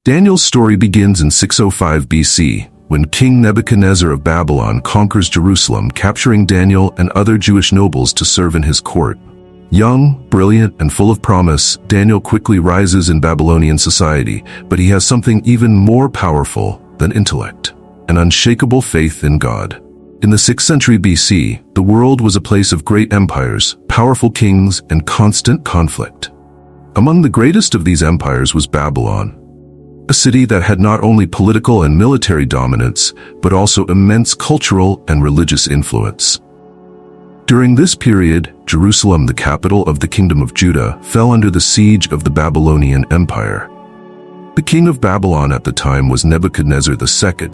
Daniel's story begins in 605 BC, when King Nebuchadnezzar of Babylon conquers Jerusalem, capturing Daniel and other Jewish nobles to serve in his court. Young, brilliant, and full of promise, Daniel quickly rises in Babylonian society, but he has something even more powerful than intellect: an unshakable faith in God. In the 6th century BC, the world was a place of great empires, powerful kings, and constant conflict. Among the greatest of these empires was Babylon, a city that had not only political and military dominance, but also immense cultural and religious influence. During this period, Jerusalem, the capital of the Kingdom of Judah, fell under the siege of the Babylonian Empire. The king of Babylon at the time was Nebuchadnezzar II,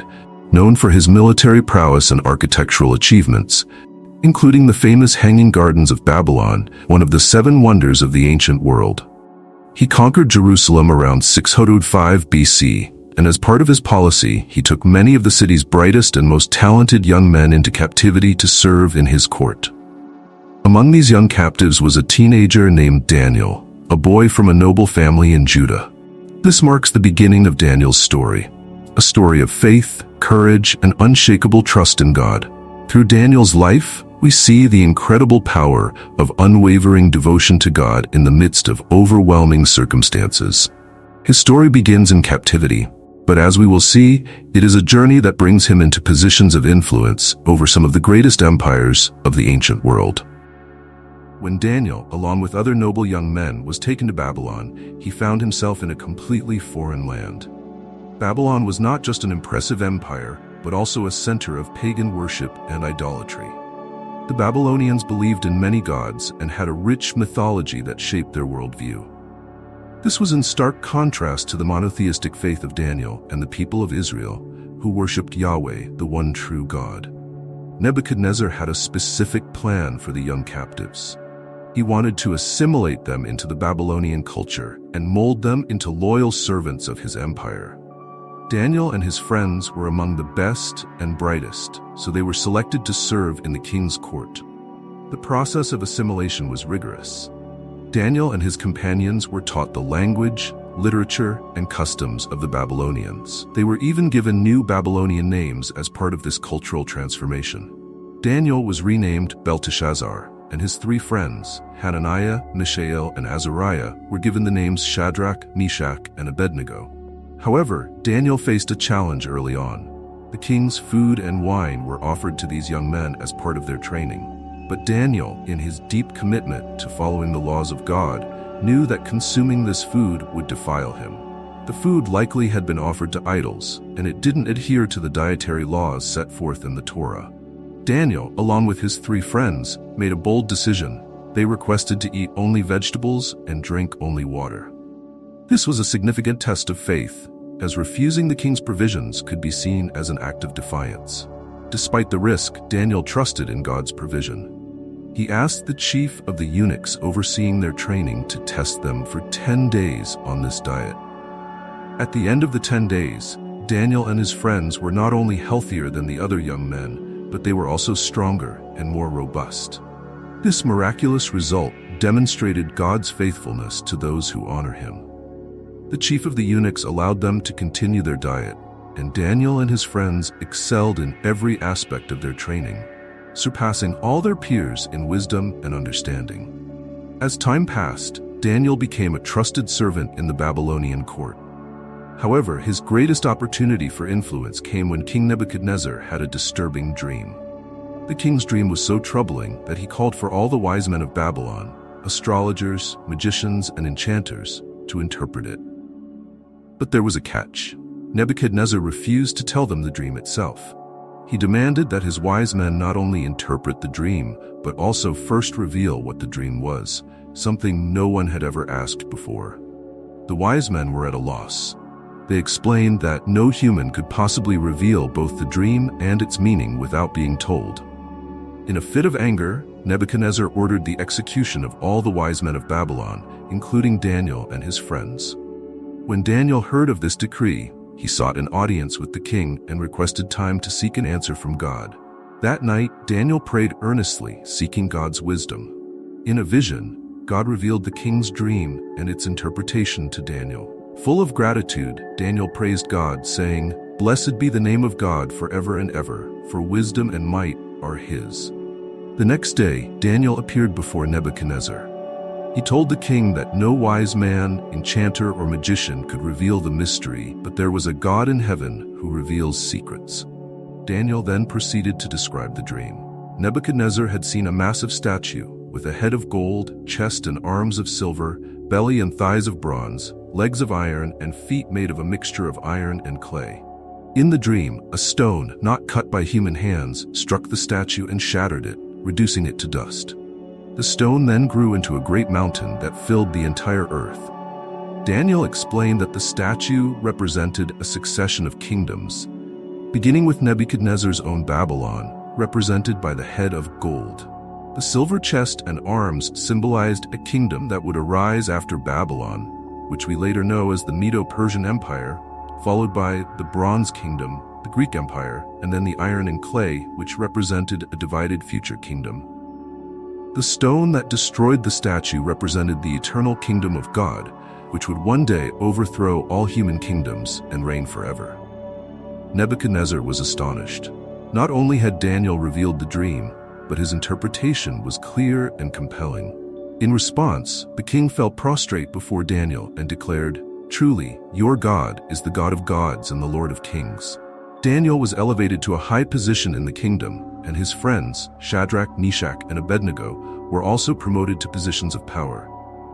known for his military prowess and architectural achievements, including the famous Hanging Gardens of Babylon, one of the 7 wonders of the ancient world. He conquered Jerusalem around 605 BC, and as part of his policy, he took many of the city's brightest and most talented young men into captivity to serve in his court. Among these young captives was a teenager named Daniel, a boy from a noble family in Judah. This marks the beginning of Daniel's story, a story of faith, courage, and unshakable trust in God. Through Daniel's life, we see the incredible power of unwavering devotion to God in the midst of overwhelming circumstances. His story begins in captivity, but as we will see, it is a journey that brings him into positions of influence over some of the greatest empires of the ancient world. When Daniel, along with other noble young men, was taken to Babylon, he found himself in a completely foreign land. Babylon was not just an impressive empire, but also a center of pagan worship and idolatry. The Babylonians believed in many gods and had a rich mythology that shaped their worldview. This was in stark contrast to the monotheistic faith of Daniel and the people of Israel, who worshipped Yahweh, the one true God. Nebuchadnezzar had a specific plan for the young captives. He wanted to assimilate them into the Babylonian culture and mold them into loyal servants of his empire. Daniel and his friends were among the best and brightest, so they were selected to serve in the king's court. The process of assimilation was rigorous. Daniel and his companions were taught the language, literature, and customs of the Babylonians. They were even given new Babylonian names as part of this cultural transformation. Daniel was renamed Belteshazzar, and his 3 friends, Hananiah, Mishael, and Azariah, were given the names Shadrach, Meshach, and Abednego. However, Daniel faced a challenge early on. The king's food and wine were offered to these young men as part of their training. But Daniel, in his deep commitment to following the laws of God, knew that consuming this food would defile him. The food likely had been offered to idols, and it didn't adhere to the dietary laws set forth in the Torah. Daniel, along with his 3 friends, made a bold decision. They requested to eat only vegetables and drink only water. This was a significant test of faith, as refusing the king's provisions could be seen as an act of defiance. Despite the risk, Daniel trusted in God's provision. He asked the chief of the eunuchs overseeing their training to test them for 10 days on this diet. At the end of the 10 days, Daniel and his friends were not only healthier than the other young men, but they were also stronger and more robust. This miraculous result demonstrated God's faithfulness to those who honor him. The chief of the eunuchs allowed them to continue their diet, and Daniel and his friends excelled in every aspect of their training, surpassing all their peers in wisdom and understanding. As time passed, Daniel became a trusted servant in the Babylonian court. However, his greatest opportunity for influence came when King Nebuchadnezzar had a disturbing dream. The king's dream was so troubling that he called for all the wise men of Babylon, astrologers, magicians, and enchanters, to interpret it. But there was a catch. Nebuchadnezzar refused to tell them the dream itself. He demanded that his wise men not only interpret the dream, but also first reveal what the dream was, something no one had ever asked before. The wise men were at a loss. They explained that no human could possibly reveal both the dream and its meaning without being told. In a fit of anger, Nebuchadnezzar ordered the execution of all the wise men of Babylon, including Daniel and his friends. When Daniel heard of this decree, he sought an audience with the king and requested time to seek an answer from God. That night, Daniel prayed earnestly, seeking God's wisdom. In a vision, God revealed the king's dream and its interpretation to Daniel. Full of gratitude, Daniel praised God, saying, "Blessed be the name of God forever and ever, for wisdom and might are his." The next day, Daniel appeared before Nebuchadnezzar. He told the king that no wise man, enchanter, or magician could reveal the mystery, but there was a God in heaven who reveals secrets. Daniel then proceeded to describe the dream. Nebuchadnezzar had seen a massive statue with a head of gold, chest and arms of silver, belly and thighs of bronze, legs of iron, and feet made of a mixture of iron and clay. In the dream, a stone, not cut by human hands, struck the statue and shattered it, reducing it to dust. The stone then grew into a great mountain that filled the entire earth. Daniel explained that the statue represented a succession of kingdoms, beginning with Nebuchadnezzar's own Babylon, represented by the head of gold. The silver chest and arms symbolized a kingdom that would arise after Babylon, which we later know as the Medo-Persian Empire, followed by the Bronze Kingdom, the Greek Empire, and then the iron and clay, which represented a divided future kingdom. The stone that destroyed the statue represented the eternal kingdom of God, which would one day overthrow all human kingdoms and reign forever. Nebuchadnezzar was astonished. Not only had Daniel revealed the dream, but his interpretation was clear and compelling. In response, the king fell prostrate before Daniel and declared, "Truly, your God is the God of gods and the Lord of kings." Daniel was elevated to a high position in the kingdom, and his friends, Shadrach, Meshach, and Abednego, were also promoted to positions of power.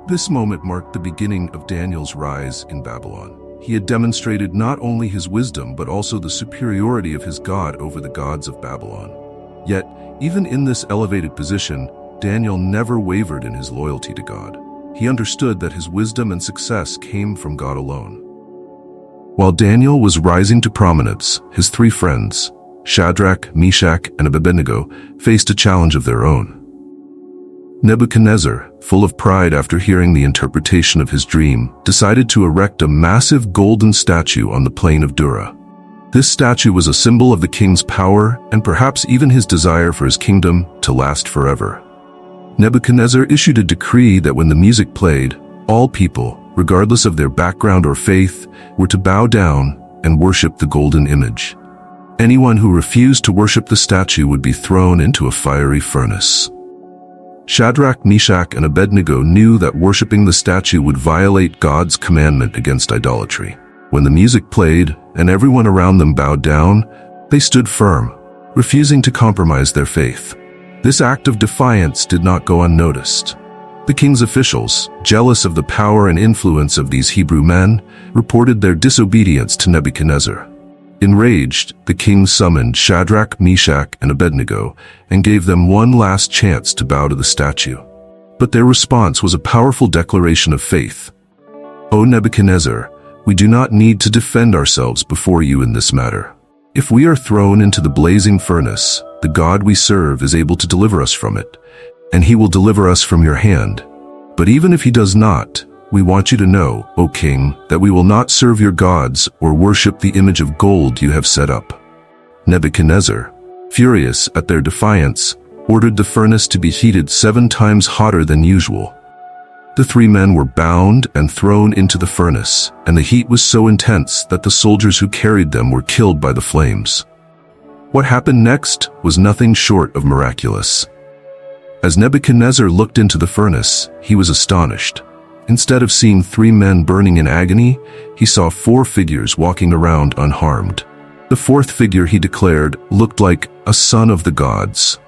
This moment marked the beginning of Daniel's rise in Babylon. He had demonstrated not only his wisdom but also the superiority of his God over the gods of Babylon. Yet, even in this elevated position, Daniel never wavered in his loyalty to God. He understood that his wisdom and success came from God alone. While Daniel was rising to prominence, his three friends, Shadrach, Meshach, and Abednego, faced a challenge of their own. Nebuchadnezzar, full of pride after hearing the interpretation of his dream, decided to erect a massive golden statue on the plain of Dura. This statue was a symbol of the king's power and perhaps even his desire for his kingdom to last forever. Nebuchadnezzar issued a decree that when the music played, all people, regardless of their background or faith, were to bow down and worship the golden image. Anyone who refused to worship the statue would be thrown into a fiery furnace. Shadrach, Meshach, and Abednego knew that worshiping the statue would violate God's commandment against idolatry. When the music played and everyone around them bowed down, they stood firm, refusing to compromise their faith. This act of defiance did not go unnoticed. The king's officials, jealous of the power and influence of these Hebrew men, reported their disobedience to Nebuchadnezzar. Enraged, the king summoned Shadrach, Meshach, and Abednego and gave them one last chance to bow to the statue. But their response was a powerful declaration of faith. "O Nebuchadnezzar, we do not need to defend ourselves before you in this matter. If we are thrown into the blazing furnace, the God we serve is able to deliver us from it, and he will deliver us from your hand. But even if he does not, we want you to know, O king, that we will not serve your gods or worship the image of gold you have set up." Nebuchadnezzar, furious at their defiance, ordered the furnace to be heated 7 times hotter than usual. The 3 men were bound and thrown into the furnace, and the heat was so intense that the soldiers who carried them were killed by the flames. What happened next was nothing short of miraculous. As Nebuchadnezzar looked into the furnace, he was astonished. Instead of seeing 3 men burning in agony, he saw 4 figures walking around unharmed. The 4th figure, he declared, looked like a son of the gods.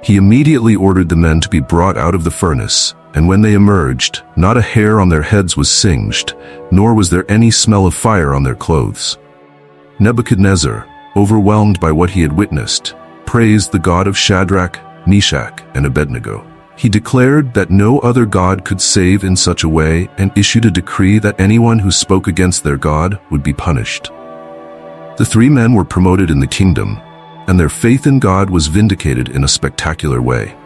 He immediately ordered the men to be brought out of the furnace, and when they emerged, not a hair on their heads was singed, nor was there any smell of fire on their clothes. Nebuchadnezzar, overwhelmed by what he had witnessed, praised the God of Shadrach, Meshach, and Abednego. He declared that no other God could save in such a way and issued a decree that anyone who spoke against their God would be punished. The 3 men were promoted in the kingdom, and their faith in God was vindicated in a spectacular way.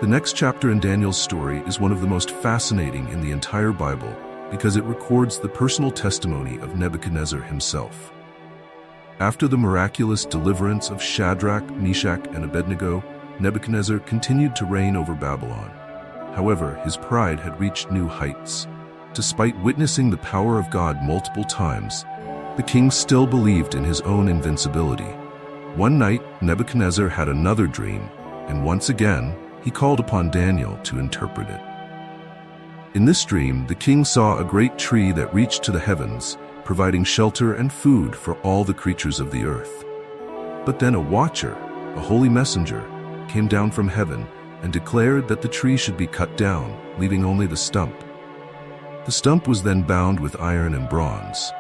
The next chapter in Daniel's story is one of the most fascinating in the entire Bible because it records the personal testimony of Nebuchadnezzar himself. After the miraculous deliverance of Shadrach, Meshach, and Abednego, Nebuchadnezzar continued to reign over Babylon. However, his pride had reached new heights. Despite witnessing the power of God multiple times, the king still believed in his own invincibility. One night, Nebuchadnezzar had another dream, and once again, he called upon Daniel to interpret it. In this dream, the king saw a great tree that reached to the heavens, providing shelter and food for all the creatures of the earth. But then a watcher, a holy messenger, came down from heaven and declared that the tree should be cut down, leaving only the stump. The stump was then bound with iron and bronze,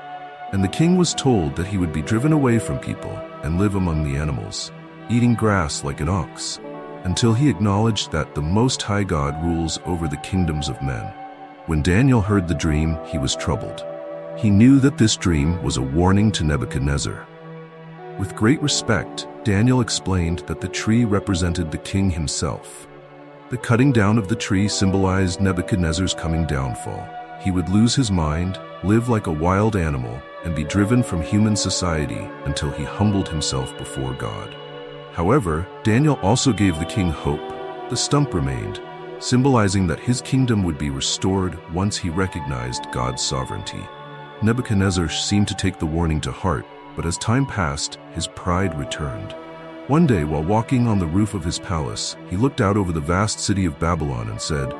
and the king was told that he would be driven away from people and live among the animals, eating grass like an ox, until he acknowledged that the Most High God rules over the kingdoms of men. When Daniel heard the dream, he was troubled. He knew that this dream was a warning to Nebuchadnezzar. With great respect, Daniel explained that the tree represented the king himself. The cutting down of the tree symbolized Nebuchadnezzar's coming downfall. He would lose his mind, live like a wild animal, and be driven from human society until he humbled himself before God. However, Daniel also gave the king hope. The stump remained, symbolizing that his kingdom would be restored once he recognized God's sovereignty. Nebuchadnezzar seemed to take the warning to heart, but as time passed, his pride returned. One day, while walking on the roof of his palace, he looked out over the vast city of Babylon and said,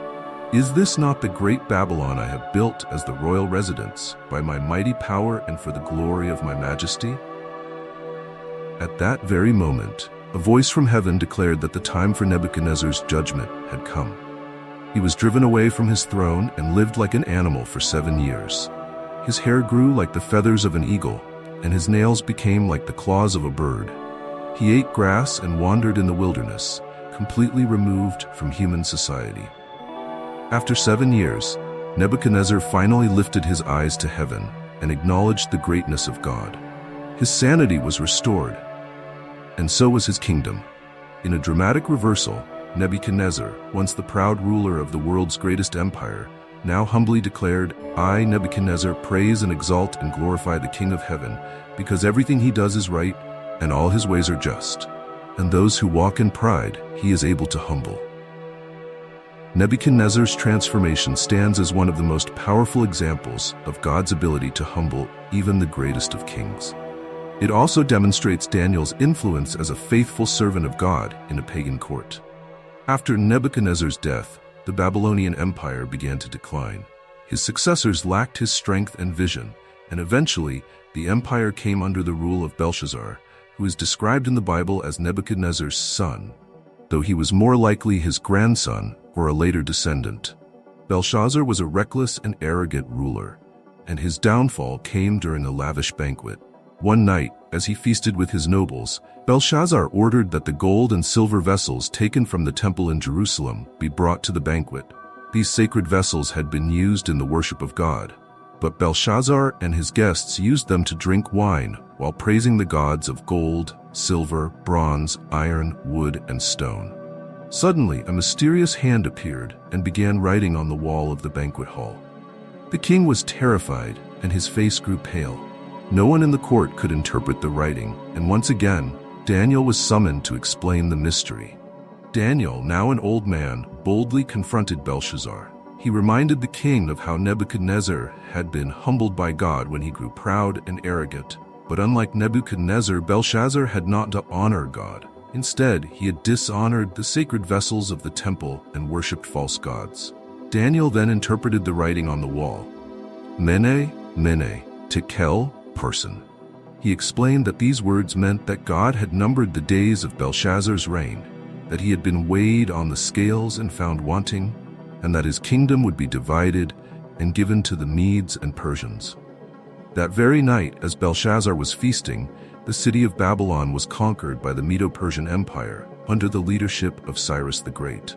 "Is this not the great Babylon I have built as the royal residence, by my mighty power and for the glory of my majesty?" At that very moment, a voice from heaven declared that the time for Nebuchadnezzar's judgment had come. He was driven away from his throne and lived like an animal for 7 years. His hair grew like the feathers of an eagle, and his nails became like the claws of a bird. He ate grass and wandered in the wilderness, completely removed from human society. After 7 years, Nebuchadnezzar finally lifted his eyes to heaven and acknowledged the greatness of God. His sanity was restored, and so was his kingdom. In a dramatic reversal, Nebuchadnezzar, once the proud ruler of the world's greatest empire, now humbly declared, "I, Nebuchadnezzar, praise and exalt and glorify the King of heaven, because everything he does is right, and all his ways are just. And those who walk in pride, he is able to humble." Nebuchadnezzar's transformation stands as one of the most powerful examples of God's ability to humble even the greatest of kings. It also demonstrates Daniel's influence as a faithful servant of God in a pagan court. After Nebuchadnezzar's death, the Babylonian Empire began to decline. His successors lacked his strength and vision, and eventually, the empire came under the rule of Belshazzar, who is described in the Bible as Nebuchadnezzar's son, though he was more likely his grandson or a later descendant. Belshazzar was a reckless and arrogant ruler, and his downfall came during a lavish banquet. One night, as he feasted with his nobles, Belshazzar ordered that the gold and silver vessels taken from the temple in Jerusalem be brought to the banquet. These sacred vessels had been used in the worship of God, but Belshazzar and his guests used them to drink wine while praising the gods of gold, silver, bronze, iron, wood, and stone. Suddenly, a mysterious hand appeared and began writing on the wall of the banquet hall. The king was terrified, and his face grew pale. No one in the court could interpret the writing, and once again, Daniel was summoned to explain the mystery. Daniel, now an old man, boldly confronted Belshazzar. He reminded the king of how Nebuchadnezzar had been humbled by God when he grew proud and arrogant. But unlike Nebuchadnezzar, Belshazzar had not honored God. Instead, he had dishonored the sacred vessels of the temple and worshipped false gods. Daniel then interpreted the writing on the wall. Mene, Mene, Tekel, Parsin. He explained that these words meant that God had numbered the days of Belshazzar's reign, that he had been weighed on the scales and found wanting, and that his kingdom would be divided and given to the Medes and Persians. That very night, as Belshazzar was feasting, the city of Babylon was conquered by the Medo-Persian Empire under the leadership of Cyrus the Great.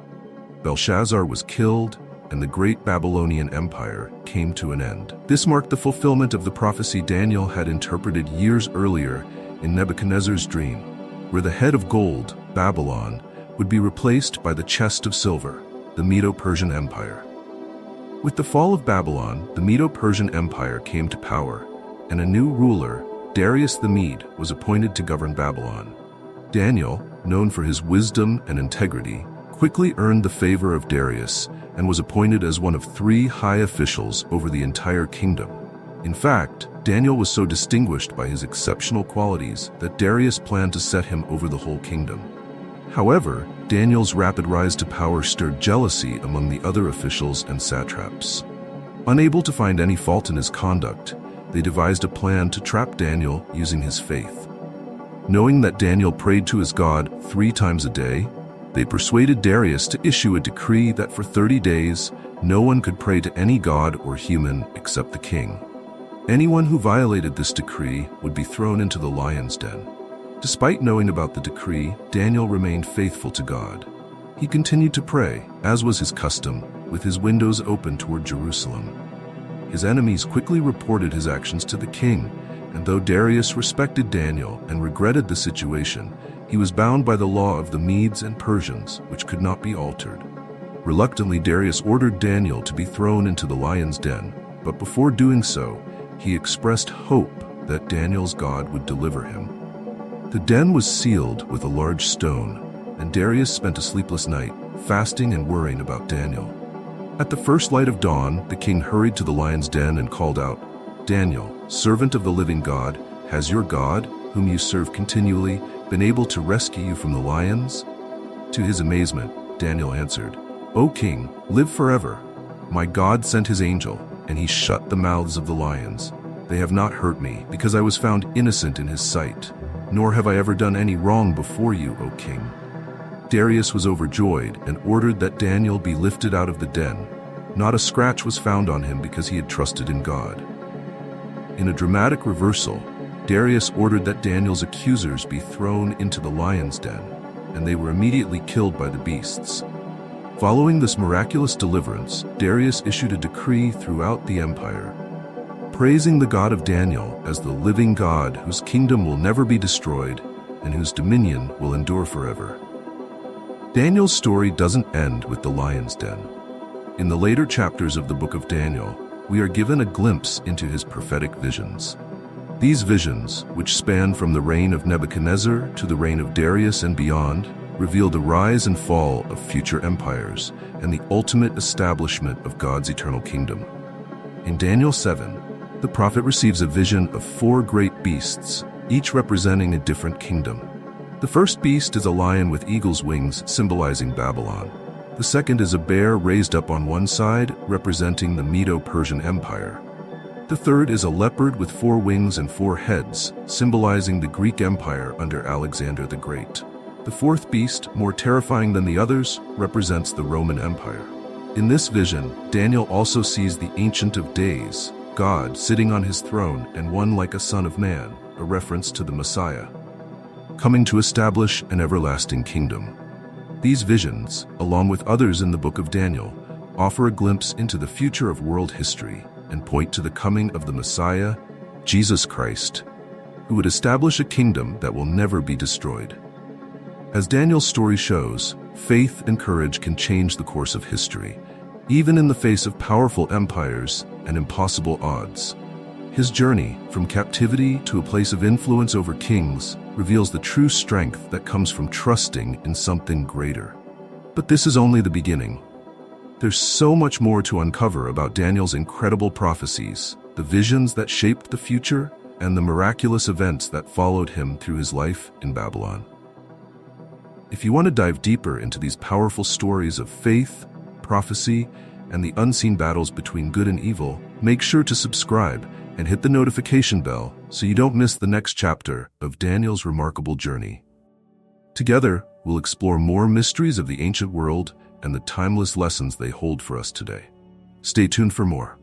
Belshazzar was killed, and the great Babylonian Empire came to an end. This marked the fulfillment of the prophecy Daniel had interpreted years earlier in Nebuchadnezzar's dream, where the head of gold, Babylon, would be replaced by the chest of silver, the Medo-Persian Empire. With the fall of Babylon, the Medo-Persian Empire came to power, and a new ruler, Darius the Mede, was appointed to govern Babylon. Daniel, known for his wisdom and integrity, quickly earned the favor of Darius and was appointed as one of 3 high officials over the entire kingdom. In fact, Daniel was so distinguished by his exceptional qualities that Darius planned to set him over the whole kingdom. However, Daniel's rapid rise to power stirred jealousy among the other officials and satraps. Unable to find any fault in his conduct, they devised a plan to trap Daniel using his faith. Knowing that Daniel prayed to his God 3 times a day, they persuaded Darius to issue a decree that for 30 days, no one could pray to any god or human except the king. Anyone who violated this decree would be thrown into the lion's den. Despite knowing about the decree, Daniel remained faithful to God. He continued to pray, as was his custom, with his windows open toward Jerusalem. His enemies quickly reported his actions to the king, and though Darius respected Daniel and regretted the situation, he was bound by the law of the Medes and Persians, which could not be altered. Reluctantly, Darius ordered Daniel to be thrown into the lion's den, but before doing so, he expressed hope that Daniel's God would deliver him. The den was sealed with a large stone, and Darius spent a sleepless night, fasting and worrying about Daniel. At the first light of dawn, the king hurried to the lion's den and called out, "Daniel, servant of the living God, has your God, whom you serve continually, been able to rescue you from the lions?" To his amazement, Daniel answered, "O king, live forever. My God sent his angel, and he shut the mouths of the lions. They have not hurt me, because I was found innocent in his sight, nor have I ever done any wrong before you, O king." Darius was overjoyed and ordered that Daniel be lifted out of the den. Not a scratch was found on him because he had trusted in God. In a dramatic reversal, Darius ordered that Daniel's accusers be thrown into the lion's den, and they were immediately killed by the beasts. Following this miraculous deliverance, Darius issued a decree throughout the empire, praising the God of Daniel as the living God whose kingdom will never be destroyed and whose dominion will endure forever. Daniel's story doesn't end with the lion's den. In the later chapters of the book of Daniel, we are given a glimpse into his prophetic visions. These visions, which span from the reign of Nebuchadnezzar to the reign of Darius and beyond, reveal the rise and fall of future empires and the ultimate establishment of God's eternal kingdom. In Daniel 7, the prophet receives a vision of 4 great beasts, each representing a different kingdom. The first beast is a lion with eagle's wings, symbolizing Babylon. The second is a bear raised up on one side, representing the Medo-Persian Empire. The third is a leopard with 4 wings and 4 heads, symbolizing the Greek Empire under Alexander the Great. The fourth beast, more terrifying than the others, represents the Roman Empire. In this vision, Daniel also sees the Ancient of Days, God sitting on his throne and one like a son of man, a reference to the Messiah, coming to establish an everlasting kingdom. These visions, along with others in the book of Daniel, offer a glimpse into the future of world history and point to the coming of the Messiah, Jesus Christ, who would establish a kingdom that will never be destroyed. As Daniel's story shows, faith and courage can change the course of history, even in the face of powerful empires and impossible odds. His journey, from captivity to a place of influence over kings, reveals the true strength that comes from trusting in something greater. But this is only the beginning. There's so much more to uncover about Daniel's incredible prophecies, the visions that shaped the future, and the miraculous events that followed him through his life in Babylon. If you want to dive deeper into these powerful stories of faith, prophecy, and the unseen battles between good and evil, make sure to subscribe and hit the notification bell so you don't miss the next chapter of Daniel's remarkable journey. Together, we'll explore more mysteries of the ancient world and the timeless lessons they hold for us today. Stay tuned for more.